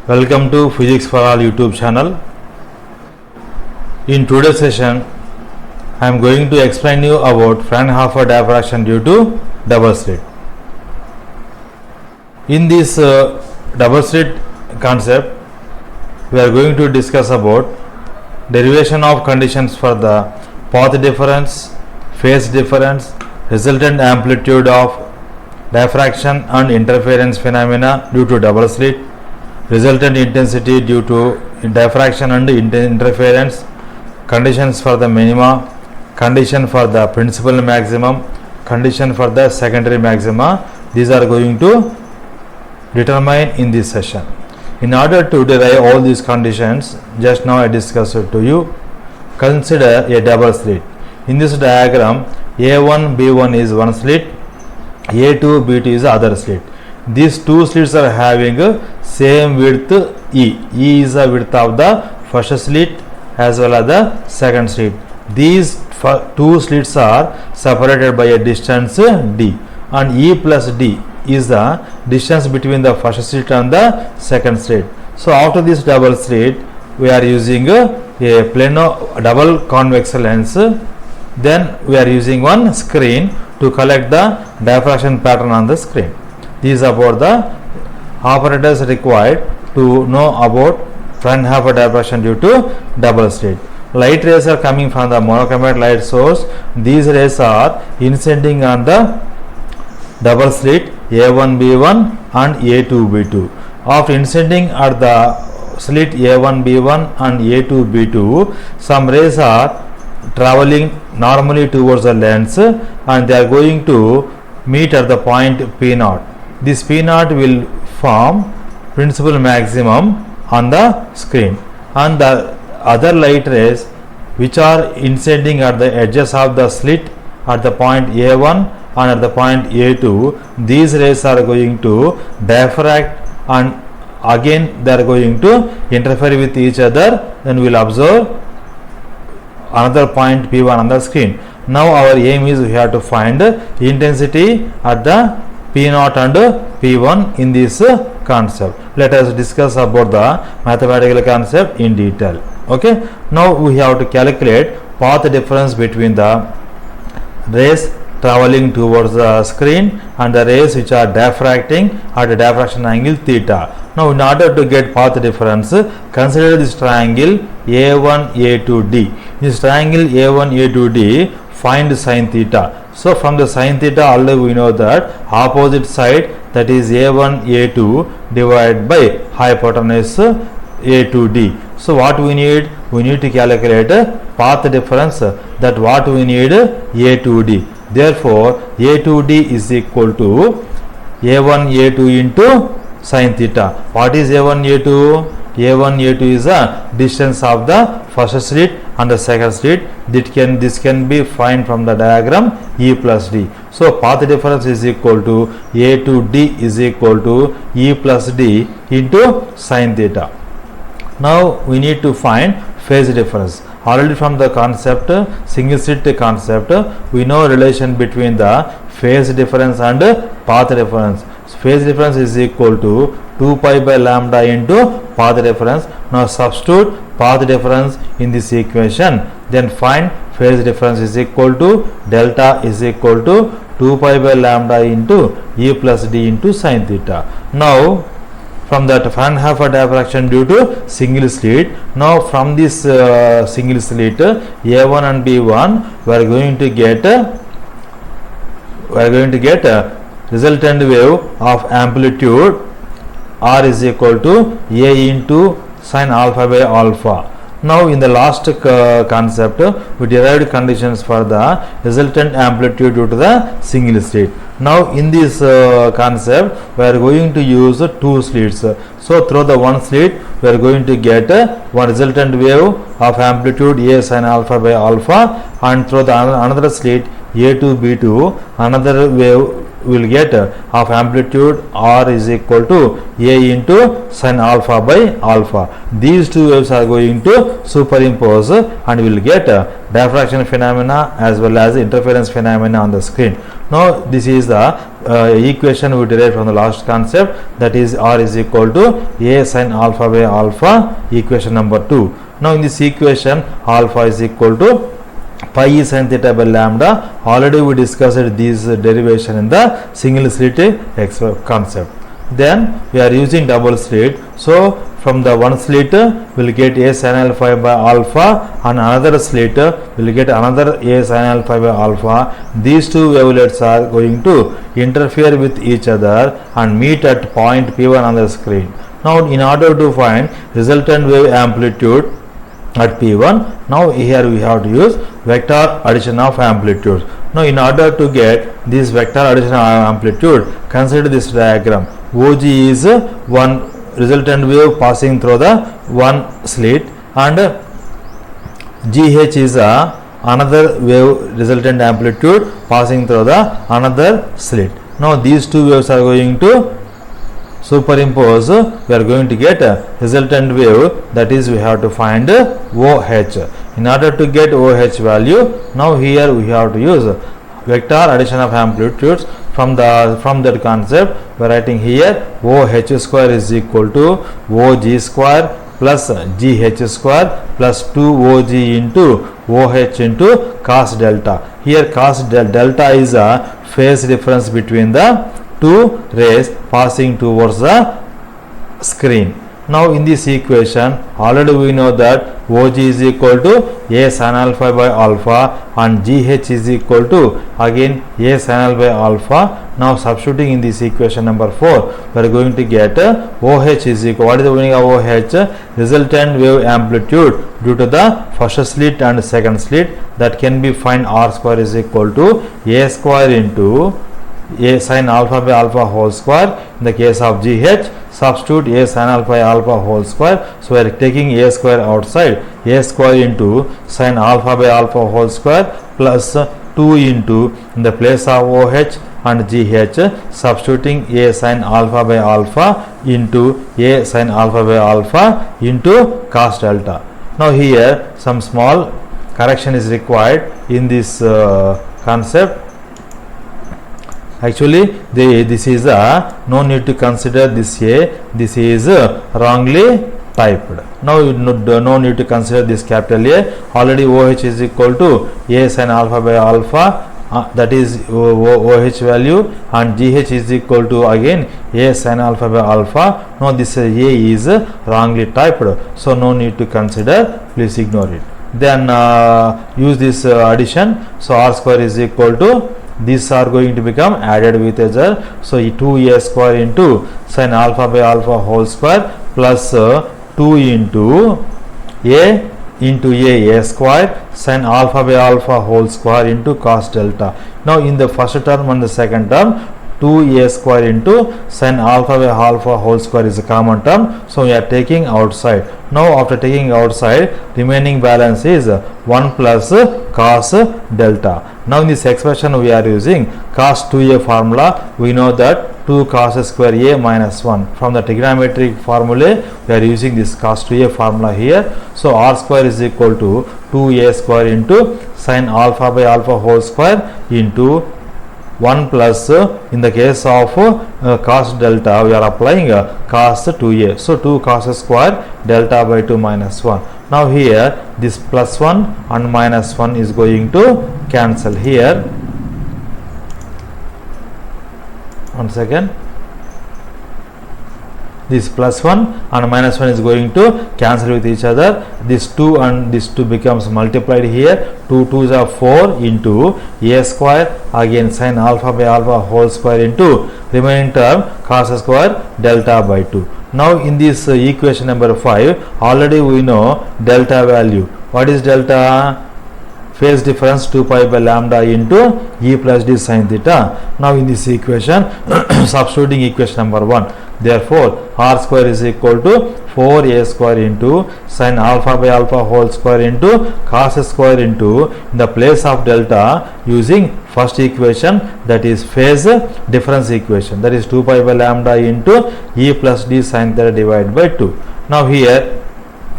Welcome to Physics for All YouTube channel. In today's session, I am going to explain you about Fraunhofer diffraction due to double slit. In this double slit concept, we are going to discuss about derivation of conditions for the path difference, phase difference, resultant amplitude of diffraction and interference phenomena due to double slit, resultant intensity due to diffraction and interference, conditions for the minima, condition for the principal maximum, condition for the secondary maxima. These are going to determine in this session. In order to derive all these conditions, just now I discussed it to you. Consider a double slit. In this diagram, A1, B1 is one slit, A2, B2 is the other slit. These two slits are having same width E. E is the width of the first slit as well as the second slit. These two slits are separated by a distance D, and E plus D is the distance between the first slit and the second slit. So after this double slit, we are using a plano double convex lens. Then we are using one screen to collect the diffraction pattern on the screen. These are about the operators required to know about Fraunhofer diffraction due to double slit. Light rays are coming from the monochromatic light source. These rays are inciding on the double slit A1 B1 and A2 B2. After inciding at the slit A1 B1 and A2 B2, some rays are traveling normally towards the lens and they are going to meet at the point P0. This P0 will form principal maximum on the screen, and the other light rays which are inciding at the edges of the slit at the point A1 and at the point A2, these rays are going to diffract and again they are going to interfere with each other. Then we will observe another point P1 on the screen. Now our aim is we have to find intensity at the P0 and P1 in this concept. Let us discuss about the mathematical concept in detail. Okay. Now we have to calculate path difference between the rays traveling towards the screen and the rays which are diffracting at a diffraction angle theta. Now in order to get path difference, consider this triangle A1 A2D. This triangle A1 A2D, find sin theta. So from the sin theta already we know that opposite side, that is A1 A2 divided by hypotenuse A2D. So what we need? We need to calculate path difference, that what we need A2D. Therefore A2D is equal to A1 A2 into sin theta. What is A1 A2? A1 A2 is the distance of the first slit and the second slit. This can be find from the diagram E plus D. So path difference is equal to A2D is equal to E plus D into sin theta. Now we need to find phase difference. Already from the concept, single slit concept, we know relation between the phase difference and path difference. Phase difference is equal to 2 pi by lambda into path difference. Now substitute path difference in this equation, then find phase difference is equal to delta is equal to 2 pi by lambda into E plus D into sin theta. Now from that Fraunhofer diffraction due to single slit, now from this single slit A1 and B1, we are going to get resultant wave of amplitude R is equal to A into sin alpha by alpha. Now in the last concept, we derived conditions for the resultant amplitude due to the single slit. Now in this concept, we are going to use two slits. So through the one slit, we are going to get one resultant wave of amplitude A sin alpha by alpha, and through the another slit A2 B2, another wave will get of amplitude R is equal to A into sin alpha by alpha. These two waves are going to superimpose and will get diffraction phenomena as well as interference phenomena on the screen. Now this is the equation we derived from the last concept, that is r is equal to a sin alpha by alpha, equation number 2. Now in this equation alpha is equal to pi sin theta by lambda. Already we discussed this derivation in the single slit concept. Then we are using double slit, so from the one slit we will get a sin alpha by alpha, and another slit we will get another a sin alpha by alpha. These two wavelets are going to interfere with each other and meet at point P1 on the screen. Now in order to find resultant wave amplitude at P1, now here we have to use vector addition of amplitudes. Now in order to get this vector addition of amplitude, consider this diagram. OG is one resultant wave passing through the one slit, and GH is another wave resultant amplitude passing through the another slit. Now these two waves are going to superimpose, we are going to get a resultant wave, that is we have to find OH. In order to get OH value, now here we have to use vector addition of amplitudes. From that concept we are writing here OH square is equal to OG square plus GH square plus 2OG into OH into cos delta. Here cos delta is a phase difference between the two rays passing towards the screen. Now in this equation already we know that OG is equal to a sin alpha by alpha and GH is equal to again a sin alpha by alpha. Now substituting in this equation number 4, we are going to get OH is equal, what is the meaning of OH? Resultant wave amplitude due to the first slit and second slit, that can be find r square is equal to a square into a sin alpha by alpha whole square. In the case of GH, substitute a sin alpha by alpha whole square, so we are taking a square outside, a square into sin alpha by alpha whole square plus 2 into in the place of OH and GH, substituting a sin alpha by alpha into a sin alpha by alpha into cos delta. Now here some small correction is required in this concept. Actually this is no need to consider this a, this is wrongly typed. Now no need to consider this capital A. Already OH is equal to a sin alpha by alpha, that is OH value, and GH is equal to again a sin alpha by alpha. Now this A is wrongly typed, so no need to consider, please ignore it. Then use this addition, so r square is equal to, these are going to become added with each other, so 2a square into sin alpha by alpha whole square plus 2 into a square sin alpha by alpha whole square into cos delta. Now in the first term and the second term, 2a square into sin alpha by alpha whole square is a common term, so we are taking outside. Now after taking outside, remaining balance is 1 plus cos delta. Now in this expression we are using cos 2a formula. We know that 2 cos square a minus 1. From the trigonometric formula we are using this cos 2a formula here. So r square is equal to 2a square into sin alpha by alpha whole square into 1 plus in the case of cos delta we are applying cos 2a. So 2 cos square delta by 2 minus 1. Now here this plus 1 and minus 1 is going to cancel here. One second. This plus 1 and minus 1 is going to cancel with each other. This 2 and this 2 becomes multiplied here. 2 2s are 4 into a square again sin alpha by alpha whole square into remaining term cos square delta by 2. Now in this equation number 5, already we know delta value. What is delta? Phase difference 2 pi by lambda into e plus d sin theta. Now in this equation substituting equation number 1, therefore r square is equal to 4a square into sin alpha by alpha whole square into cos square into in the place of delta using first equation, that is phase difference equation, that is 2 pi by lambda into e plus d sin theta divided by 2. Now here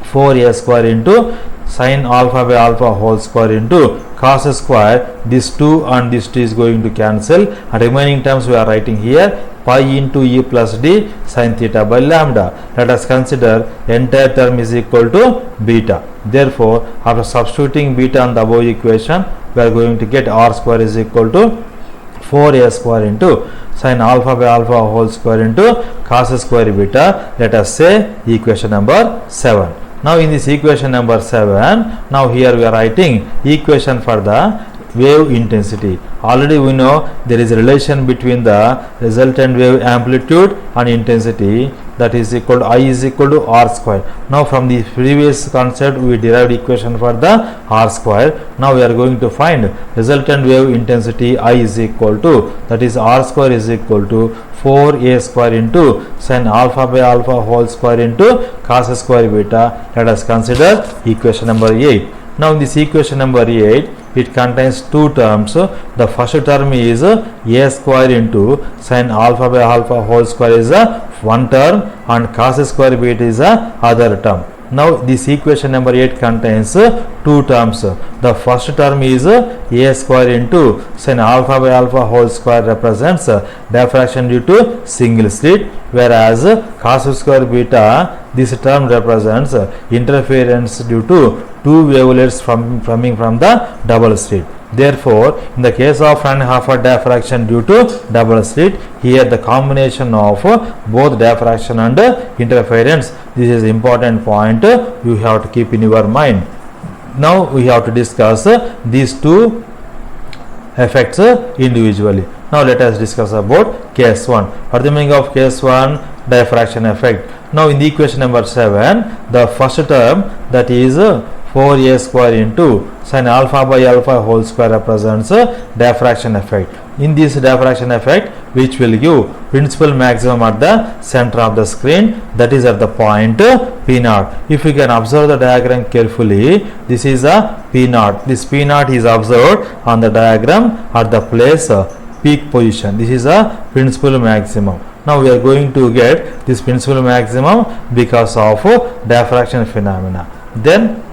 4a square into sin alpha by alpha whole square into cos square, this 2 and this 2 is going to cancel, and remaining terms we are writing here pi into e plus d sin theta by lambda. Let us consider entire term is equal to beta. Therefore, after substituting beta on the above equation, we are going to get r square is equal to 4a square into sin alpha by alpha whole square into cos square beta. Let us say equation number 7. Now in this equation number 7, now here we are writing equation for the wave intensity. Already we know there is a relation between the resultant wave amplitude and intensity, that is equal to I is equal to r square. Now from the previous concept we derived equation for the r square. Now we are going to find resultant wave intensity I is equal to, that is r square is equal to 4a square into sin alpha by alpha whole square into cos square beta. Let us consider equation number 8. Now in this equation number 8, it contains two terms. The first term is a square into sin alpha by alpha whole square is one term, and cos square beta is other term. Now this equation number 8 contains two terms. The first term is a square into sin alpha by alpha whole square represents diffraction due to single slit, whereas cos square beta, this term represents interference due to two wavelets coming from the double slit. Therefore, in the case of Fraunhofer diffraction due to double slit, here the combination of both diffraction and interference, this is important point you have to keep in your mind. Now we have to discuss these two effects individually. Now let us discuss about case 1. What is the meaning of case 1? Diffraction effect. Now in the equation number 7, the first term, that is 4a square into sin alpha by alpha whole square represents diffraction effect. In this diffraction effect, which will give principal maximum at the center of the screen, that is at the point P0. If you can observe the diagram carefully, this is a P0. This P0 is observed on the diagram at the place peak position. This is a principal maximum. Now we are going to get this principal maximum because of diffraction phenomena. Then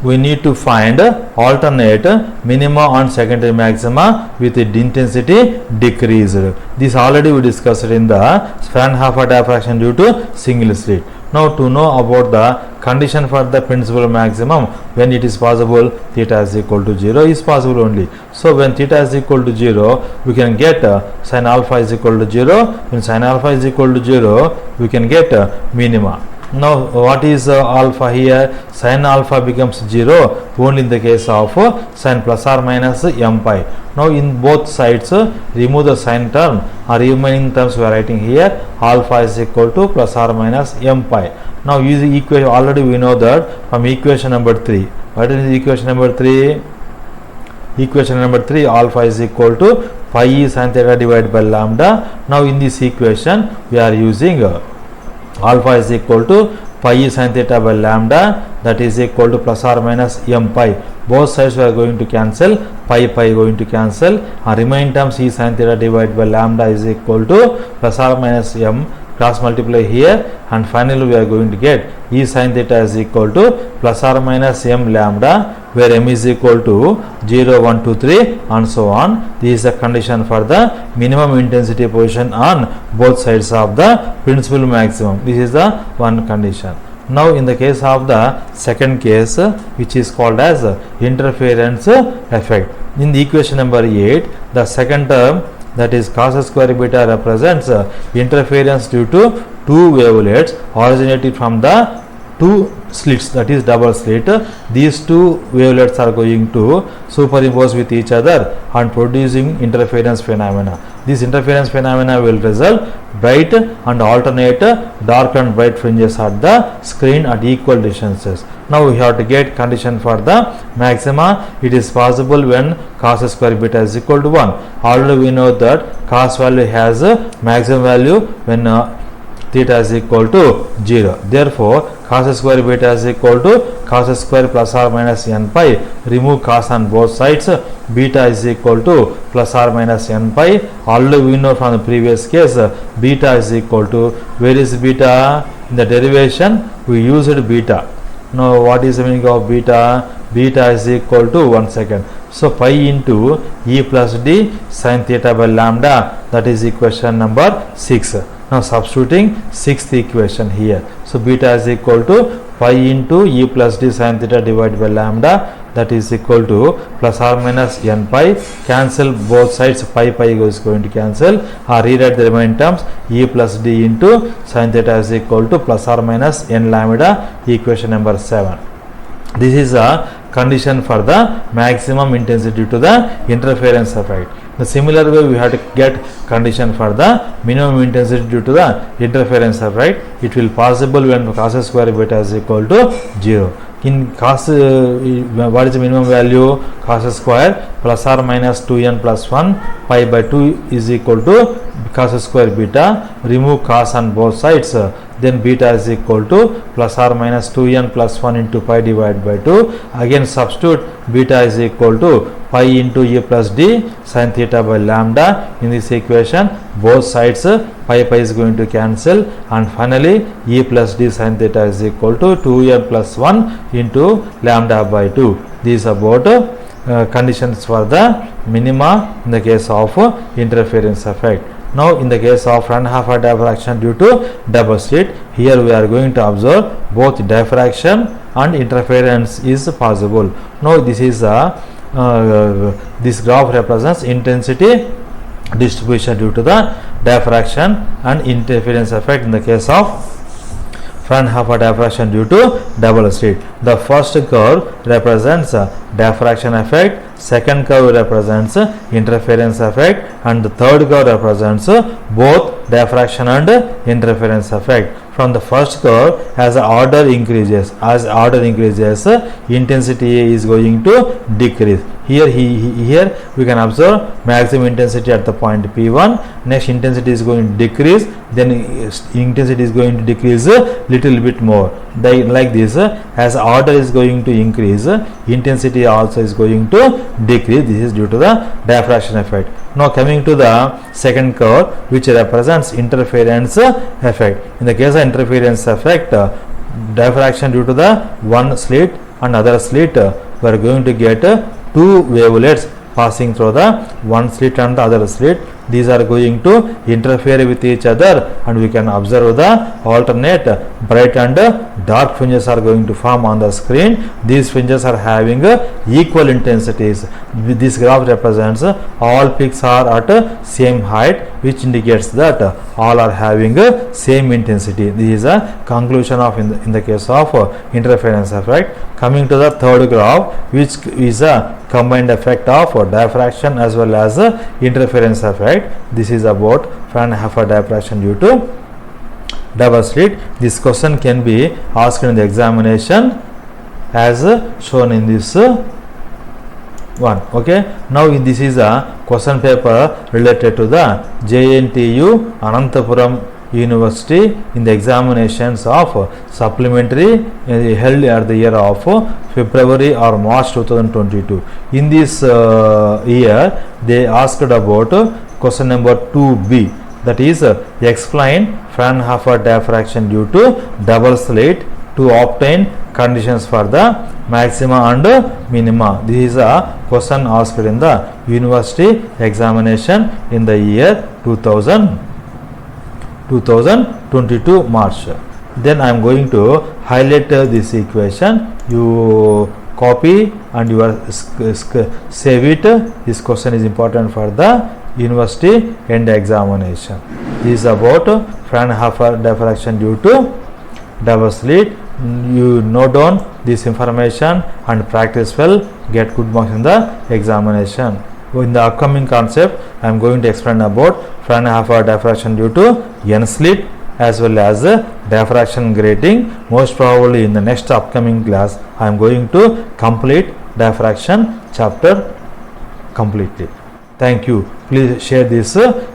we need to find alternate minima and secondary maxima with intensity decreased. This already we discussed in the Fraunhofer diffraction due to single slit. Now to know about the condition for the principal maximum, when it is possible theta is equal to 0 is possible only. So when theta is equal to 0, we can get sin alpha is equal to 0. When sin alpha is equal to 0, we can get minima. Now what is alpha here? Sin alpha becomes 0 only in the case of sin plus or minus m pi. Now in both sides remove the sin term, or remaining terms we are writing here alpha is equal to plus or minus m pi. Now using equation, already we know that from equation number 3. What is equation number 3? Equation number 3, alpha is equal to pi e sin theta divided by lambda. Now in this equation we are using alpha is equal to pi e sin theta by lambda, that is equal to plus or minus m pi. Both sides we are going to cancel, pi going to cancel, and remaining terms e sin theta divided by lambda is equal to plus or minus m, cross multiply here, and finally we are going to get e sin theta is equal to plus or minus m lambda, where m is equal to 0, 1, 2, 3 and so on. This is the condition for the minimum intensity position on both sides of the principal maximum. This is the one condition. Now in the case of the second case, which is called as interference effect. In the equation number 8, the second term, that is cos square beta, represents interference due to two wavelets originating from the two slits, that is double slit. These two wavelets are going to superimpose with each other and producing interference phenomena. This interference phenomena will result bright and alternate dark and bright fringes at the screen at equal distances. Now we have to get condition for the maxima. It is possible when cos square beta is equal to 1. Already we know that cos value has a maximum value when theta is equal to 0. Therefore, cos square beta is equal to cos square plus or minus n pi. Remove cos on both sides. Beta is equal to plus or minus n pi. Already we know from the previous case, beta is equal to, where is beta? In the derivation we used beta. Now what is the meaning of beta? Beta is equal to 1 second. So pi into E plus D sin theta by lambda, that is equation number 6. Now substituting 6th equation here. So beta is equal to pi into E plus D sin theta divided by lambda, that is equal to plus or minus n pi. Cancel both sides, pi is going to cancel, or rewrite the remaining terms. E plus D into sin theta is equal to plus or minus n lambda, equation number 7. This is a condition for the maximum intensity due to the interference effect. The similar way we have to get condition for the minimum intensity due to the interference effect. It will possible when cos square beta is equal to 0. In cos, what is the minimum value? Cos square plus or minus 2n plus 1 pi by 2 is equal to cos square beta. Remove cos on both sides, then beta is equal to plus or minus 2n plus 1 into pi divided by 2. Again substitute beta is equal to pi into E plus D sin theta by lambda in this equation. Both sides pi is going to cancel, and finally E plus D sin theta is equal to 2n plus 1 into lambda by 2. This is about conditions for the minima in the case of interference effect. Now in the case of Fraunhofer diffraction due to double slit, here we are going to observe both diffraction and interference is possible. Now this is this graph represents intensity distribution due to the diffraction and interference effect in the case of Fraunhofer diffraction due to double slit. The first curve represents diffraction effect, second curve represents interference effect, and the third curve represents both diffraction and interference effect. From the first curve, as order increases, intensity is going to decrease. Here we can observe maximum intensity at the point P1. Next intensity is going to decrease, then intensity is going to decrease a little bit more. Like this, as order is going to increase, intensity also is going to decrease. This is due to the diffraction effect. Now coming to the second curve, which represents interference effect. In the case of interference effect, diffraction due to the one slit and other slit, we are going to get two wavelets passing through the one slit and the other slit. These are going to interfere with each other, and we can observe the alternate bright and dark fringes are going to form on the screen. These fringes are having equal intensities. This graph represents all peaks are at same height, which indicates that all are having same intensity. This is a conclusion of in the case of interference effect. Coming to the third graph, which is a combined effect of diffraction as well as interference effect. This is about Fraunhofer diffraction due to double slit. This question can be asked in the examination as shown in this one. Okay, now this is a question paper related to the JNTU Anantapuram University in the examinations of supplementary held at the year of February or March 2022. In this year, they asked about question number 2b, that is explain Fraunhofer diffraction due to double slit to obtain conditions for the maxima and minima. This is a question asked in the university examination in the year 2022 March. Then I am going to highlight this equation. You copy and you are save it. This question is important for the university end examination. This is about Fraunhofer diffraction due to double slit. You note down this information and practice well, get good marks in the examination. In the upcoming concept, I am going to explain about Fraunhofer diffraction due to N slit as well as diffraction grating. Most probably in the next upcoming class, I am going to complete diffraction chapter completely. Thank you. Please share this